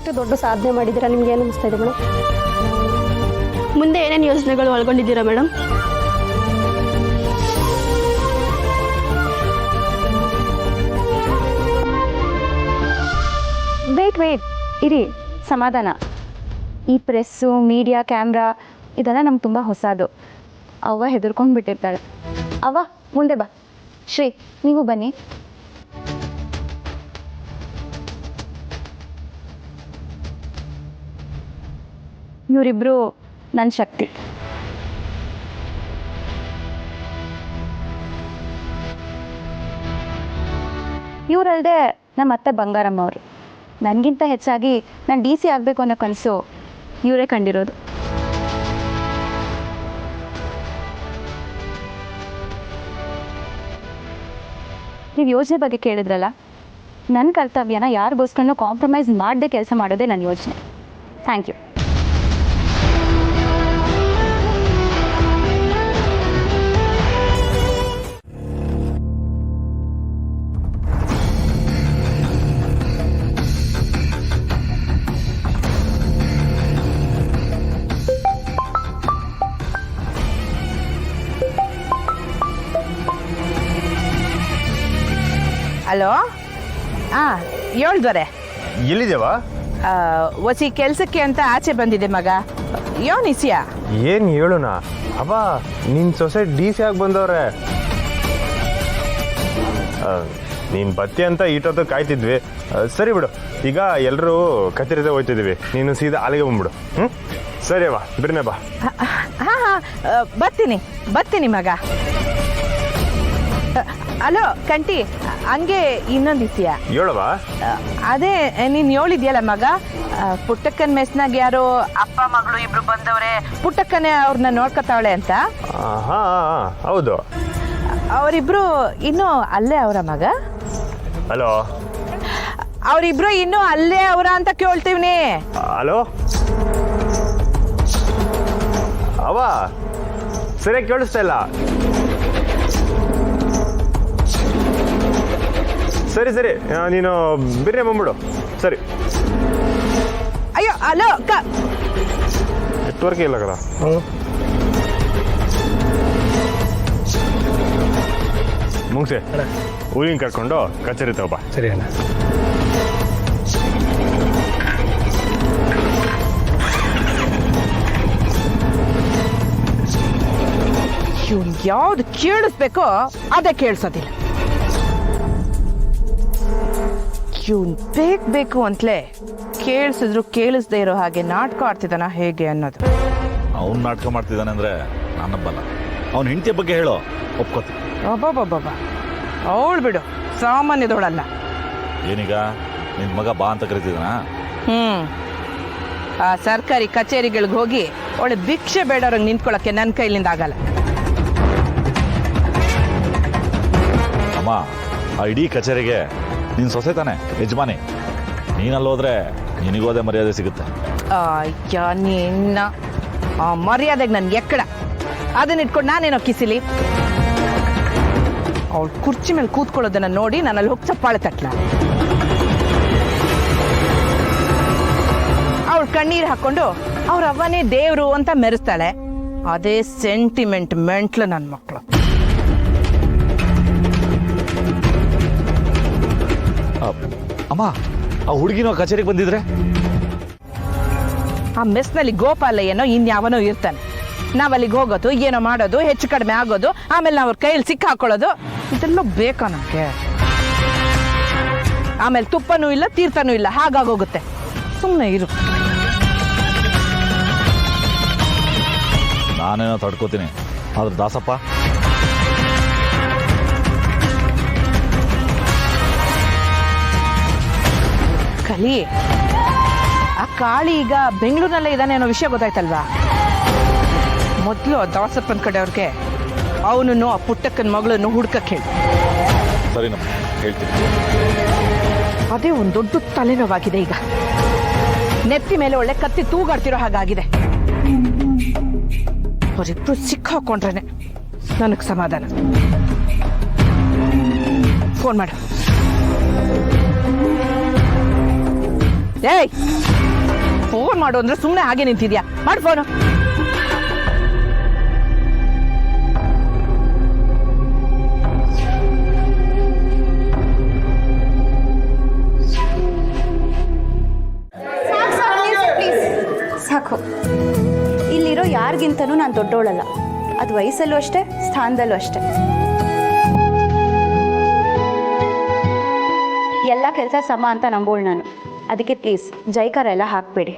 ಇಷ್ಟು ದೊಡ್ಡ ಸಾಧನೆ ಮಾಡಿದ್ದೀರಾ, ನಿಮ್ಗೆ ಏನು ಅನಿಸ್ತಾ ಇದೆ ಮೇಡಮ್? ಮುಂದೆ ಏನೇನು ಯೋಜನೆಗಳು ಒಳಗೊಂಡಿದ್ದೀರಾ ಮೇಡಮ್? ವೇಟ್ ಇರಿ, ಸಮಾಧಾನ. ಈ ಪ್ರೆಸ್ಸು, ಮೀಡಿಯಾ, ಕ್ಯಾಮ್ರಾ ಇದೆಲ್ಲ ನಮ್ಗೆ ತುಂಬ ಹೊಸದು. ಅವ್ವ ಹೆದರ್ಕೊಂಡು ಬಿಟ್ಟಿರ್ತಾಳೆ. ಅವ್ವ ಮುಂದೆ ಬಾ. ಶ್ರೀ, ನೀವು ಬನ್ನಿ. ಇವರಿಬ್ಬರು ನನ್ನ ಶಕ್ತಿ. ಇವರಲ್ಲದೆ ನಮ್ಮ ಅತ್ತೆ ಬಂಗಾರಮ್ಮ ಅವರು. ನನಗಿಂತ ಹೆಚ್ಚಾಗಿ ನಾನು DC ಆಗಬೇಕು ಅನ್ನೋ ಕನಸು ಇವರೇ ಕಂಡಿರೋದು. ನೀವು ಯೋಜನೆ ಬಗ್ಗೆ ಕೇಳಿದ್ರಲ್ಲ, ನನ್ನ ಕರ್ತವ್ಯನ ಯಾರಿಗೋಸ್ಕರನೂ ಕಾಂಪ್ರಮೈಸ್ ಮಾಡದೆ ಕೆಲಸ ಮಾಡೋದೇ ನನ್ನ ಯೋಜನೆ. Thank you. ಹಲೋ, ಹಾಂ ಹೇಳ್ದವರೆ, ಎಲ್ಲಿದ್ದೇವಾ? ಒಸಿ ಕೆಲಸಕ್ಕೆ ಅಂತ ಆಚೆ ಬಂದಿದೆ ಮಗ. ಯೋನಿಸಿಯಾ ಏನು ಹೇಳುನಾ? ಅವ ನಿನ್ನ ಸೊಸೆ DC ಆಗಿ ಬಂದವ್ರೆ. ನೀನು ಬತ್ತಿ ಅಂತ ಇಟ್ಟೊತ್ತು ಕಾಯ್ತಿದ್ವಿ. ಸರಿ ಬಿಡು, ಈಗ ಎಲ್ಲರೂ ಕಚೇರಿದೆ ಹೋಯ್ತಿದ್ದೀವಿ, ನೀನು ಸೀದಾ ಅಲ್ಲಿಗೆ ಬಂದ್ಬಿಡು. ಸರಿ ಅವ, ಬಿರ್ನೆ ಬಾ. ಹಾಂ ಹಾಂ, ಬರ್ತೀನಿ ಮಗ. ಹಲೋ ಕಂಟಿ, ಹಂಗೆ ಇನ್ನೊಂದು ಇಸಿಯಾ ಹೇಳವ. ಅದೇ ನೀನು ಹೇಳಿದ್ಯಲ್ಲ ಮಗ, ಪುಟ್ಟಕ್ಕನ ಮೆಸ್ನಾಗ ಯಾರೋ ಅಪ್ಪ ಮಗಳು ಇಬ್ರು ಬಂದವ್ರೆ, ಪುಟ್ಟಕ್ಕನೇ ಅವ್ರನ್ನ ನೋಡ್ಕೊತಾವಳೆ ಅಂತ. ಹಾಂ ಹೌದು. ಅವರಿಬ್ರು ಇನ್ನೂ ಅಲ್ಲೇ ಅವರ ಮಗ? ಹಲೋ, ಅವರಿಬ್ರು ಇನ್ನೂ ಅಲ್ಲೇ ಅವರ ಅಂತ ಕೇಳ್ತೀವಿ. ಹಲೋ ಅವ, ಸರಿಯಾಗಿ ಕೇಳಿಸ್ತಾ ಇಲ್ಲ. ಸರಿ ನೀನು ಬಿರ್ನೆ ಬಂದ್ಬಿಡು. ಸರಿ. ಅಯ್ಯೋ ಹಲೋ ನೆಟ್ವರ್ಕ್ ಇಲ್ಲ ಕದ. ಮುಗಿಸಿ ಊರಿನ ಕರ್ಕೊಂಡು ಕಚೇರಿ ತಗೋಬಾ. ಸರಿ ಅಣ್ಣ. ಇವ್ನು ಯಾವ್ದು ಕೇಳಿಸ್ಬೇಕೋ ಅದೇ ಕೇಳಿಸೋದಿಲ್ಲ. ಇವ್ನು ಬೇಕು ಅಂತಲೇ ಕೇಳಿಸಿದ್ರು ಕೇಳಿಸ್ದೇ ಇರೋ ಹಾಗೆ ನಾಟಕ ಆಡ್ತಿದ್ದಾನ ಹೇಗೆ ಅನ್ನೋದು. ಅವ್ನು ನಾಟಕ ಮಾಡ್ತಿದ್ದಾನೆ ಅಂದರೆ ನಾನಬ್ಬಲ್ಲ. ಅವ್ನ ಹೆಂಡತಿಯ ಬಗ್ಗೆ ಹೇಳೋ, ಒಪ್ಕೋತೀನಿ. ಒಬ್ಬೊಬ್ಬೊಬ್ಬ ಅವಳು ಬಿಡು, ಸಾಮಾನ್ಯದವಳಲ್ಲ. ಏನೀಗ ನಿನ್ನ ಮಗ ಬಾ ಅಂತ ಕರಿತಿದ್ದಾನ? ಆ ಸರ್ಕಾರಿ ಕಚೇರಿಗಳಿಗೆ ಹೋಗಿ ಅವಳು ಭಿಕ್ಷೆ ಬೇಡವ್ರಂಗೆ ನಿಂತ್ಕೊಳ್ಳೋಕ್ಕೆ ನನ್ನ ಕೈಲಿಂದ ಆಗಲ್ಲ. ಅಮ್ಮ, ಆ ಇಡೀ ಕಚೇರಿಗೆ ನೀನು ಸೊಸೆ ತಾನೆ ಯಜಮಾನಿ. ನೀನಲ್ಲೋದ್ರೆ ನಿನಗೋದೆ ಮರ್ಯಾದೆ ಸಿಗುತ್ತೆ. ಅಯ್ಯ ನಿನ್ನ ಆ ಮರ್ಯಾದೆಗೆ ನನ್ಗೆ ಎಕ್ಕಡ. ಅದನ್ನ ಇಟ್ಕೊಂಡು ನಾನೇನೋ ಕಿಸಿಲಿ. ಅವಳು ಕುರ್ಚಿ ಮೇಲೆ ಕೂತ್ಕೊಳ್ಳೋದನ್ನ ನೋಡಿ ನಾನಲ್ಲಿ ಹೋಗಿ ಚಪ್ಪಾಳೆ ತಟ್ಲ. ಅವಳು ಕಣ್ಣೀರು ಹಾಕೊಂಡು ಅವ್ರ ಅವ್ವನೇ ದೇವ್ರು ಅಂತ ಮೆರೆಸ್ತಾಳೆ. ಅದೇ ಸೆಂಟಿಮೆಂಟ್ ಮೆಂಟ್ಲು ನನ್ನ ಮಕ್ಕಳು. ಅಮ್ಮ, ಆ ಹುಡುಗಿನೋ ಕಚೇರಿಗೆ ಬಂದಿದ್ರೆ? ಆ ಮೆಸ್ನಲ್ಲಿ ಗೋಪಾಲಯ್ಯನೋ ಇನ್ಯಾವನೋ ಇರ್ತಾನೆ. ನಾವಲ್ಲಿಗೆ ಹೋಗೋದು, ಏನೋ ಮಾಡೋದು, ಹೆಚ್ಚು ಕಡಿಮೆ ಆಗೋದು, ಆಮೇಲೆ ನಾವು ಅವ್ರ ಕೈಯಲ್ಲಿ ಸಿಕ್ಕ ಹಾಕೊಳ್ಳೋದು, ಇದೆಲ್ಲ ಬೇಕಾ ನಮಗೆ? ಆಮೇಲೆ ತುಪ್ಪನೂ ಇಲ್ಲ, ತೀರ್ಥನೂ ಇಲ್ಲ, ಹಾಗಾಗೋಗುತ್ತೆ. ಸುಮ್ಮನೆ ಇರು. ನಾನೇನೋ ತಡ್ಕೋತೀನಿ, ಆದ್ರೆ ದಾಸಪ್ಪ ಕಲಿ. ಆ ಕಾಳಿ ಈಗ ಬೆಂಗಳೂರಿನಲ್ಲೇ ಇದ್ದಾನೆ ಅನ್ನೋ ವಿಷಯ ಗೊತ್ತಾಯ್ತಲ್ವಾ? ಮೊದಲು ದಾಸಪ್ಪನ ಕಡೆಯವ್ರಿಗೆ ಅವನನ್ನು ಆ ಪುಟ್ಟಕ್ಕನ ಮಗಳನ್ನು ಹುಡ್ಕಕ್ಕೆ ಹೇಳಿ. ಸರಿನಮ್ಮ, ಹೇಳ್ತೀನಿ. ಅದೇ ಒಂದು ದೊಡ್ಡ ತಲೆನೋವಾಗಿದೆ ಈಗ. ನೆತ್ತಿ ಮೇಲೆ ಒಳ್ಳೆ ಕತ್ತಿ ತೂಗಾಡ್ತಿರೋ ಹಾಗಾಗಿದೆ. ಅವರಿಬ್ರು ಸಿಕ್ಕಾಕೊಂಡ್ರೇನೆ ನನಗೆ ಸಮಾಧಾನ. ಫೋನ್ ಮಾಡು. ಏಯ್ ಫೋನ್ ಮಾಡು ಅಂದ್ರೆ ಸುಮ್ಮನೆ ಹಾಗೆ ನಿಂತಿದ್ಯಾ? ಮಾಡು ಫೋನು. ಸಾಕು. ಇಲ್ಲಿರೋ ಯಾರಿಗಿಂತನೂ ನಾನು ದೊಡ್ಡವಳಲ್ಲ. ಅದು ವಯಸ್ಸಲ್ಲೂ ಅಷ್ಟೇ, ಸ್ಥಾನದಲ್ಲೂ ಅಷ್ಟೇ. ಎಲ್ಲ ಕೆಲಸ ಸಮ ಅಂತ ನಂಬೋಳು ನಾನು. ಅದಕ್ಕೆ ಪ್ಲೀಸ್ ಜೈಕಾರ ಎಲ್ಲ ಹಾಕಬೇಡಿ.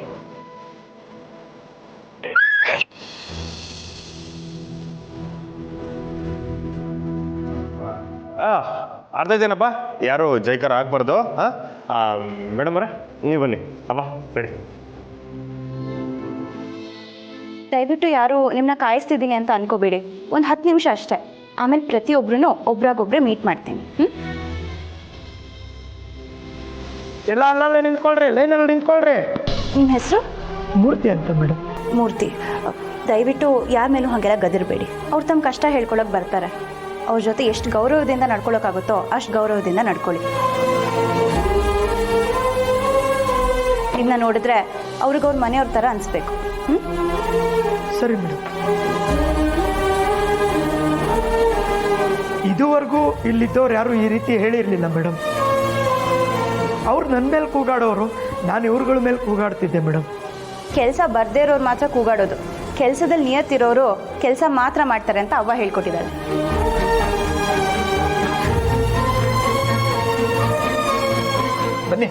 ಅರ್ಧ ಇದೇನಪ್ಪ, ಯಾರು ಜೈಕಾರ ಹಾಕ್ಬಾರ್ದು. ಮೇಡಮ್ ಅವರೇ ನೀವು ಬನ್ನಿ. ಅಪ್ಪ ರೆಡಿ. ದಯವಿಟ್ಟು ಯಾರು ನಿಮ್ಮನ್ನ ಕಾಯಿಸ್ತಿದ್ದೀನಿ ಅಂತ ಅನ್ಕೋಬೇಡಿ. ಒಂದು 10 ನಿಮಿಷ ಅಷ್ಟೇ. ಆಮೇಲೆ ಪ್ರತಿಯೊಬ್ಬರೂ ಒಬ್ರಾಗೊಬ್ರೆ ಮೀಟ್ ಮಾಡ್ತೀನಿ. ಎಲ್ಲ ಅಲ್ಲೇ ನಿಂತ್ಕೊಳ್ರಿ, ಲೈನಲ್ಲಿ ನಿಂತ್ಕೊಳ್ರಿ. ನಿಮ್ಮ ಹೆಸರು? ಮೂರ್ತಿ ಅಂತ ಮೇಡಮ್. ಮೂರ್ತಿ. ದಯವಿಟ್ಟು ಯಾರ ಮೇಲೂ ಹಾಗೆಲ್ಲ ಗದಿರಬೇಡಿ. ಅವ್ರು ತಮ್ಮ ಕಷ್ಟ ಹೇಳ್ಕೊಳಕ್ಕೆ ಬರ್ತಾರೆ. ಅವ್ರ ಜೊತೆ ಎಷ್ಟು ಗೌರವದಿಂದ ನಡ್ಕೊಳಕ್ಕಾಗುತ್ತೋ ಅಷ್ಟು ಗೌರವದಿಂದ ನಡ್ಕೊಳ್ಳಿ. ನಿಮ್ಮನ್ನ ನೋಡಿದ್ರೆ ಅವ್ರಿಗೆ ಅವ್ರ ಮನೆಯವ್ರ ಥರ ಅನಿಸ್ಬೇಕು. ಸರಿ ಮೇಡಮ್. ಇದುವರೆಗೂ ಇಲ್ಲಿದ್ದವ್ರು ಯಾರು ಈ ರೀತಿ ಹೇಳಿರಲಿಲ್ಲ ಮೇಡಮ್. ಅವ್ರು ನನ್ನ ಮೇಲೆ ಕೂಗಾಡೋರು, ನಾನು ಇವ್ರುಗಳ ಮೇಲೆ ಕೂಗಾಡ್ತಿದ್ದೆ ಮೇಡಮ್. ಕೆಲಸ ಬರ್ದೇ ಇರೋರು ಮಾತ್ರ ಕೂಗಾಡೋದು. ಕೆಲಸದಲ್ಲಿ ನಿಯತ್ತಿರೋರು ಕೆಲಸ ಮಾತ್ರ ಮಾಡ್ತಾರೆ ಅಂತ ಅವ್ವ ಹೇಳ್ಕೊಟ್ಟಿದ್ದಾಳೆ. ಬನ್ನಿ.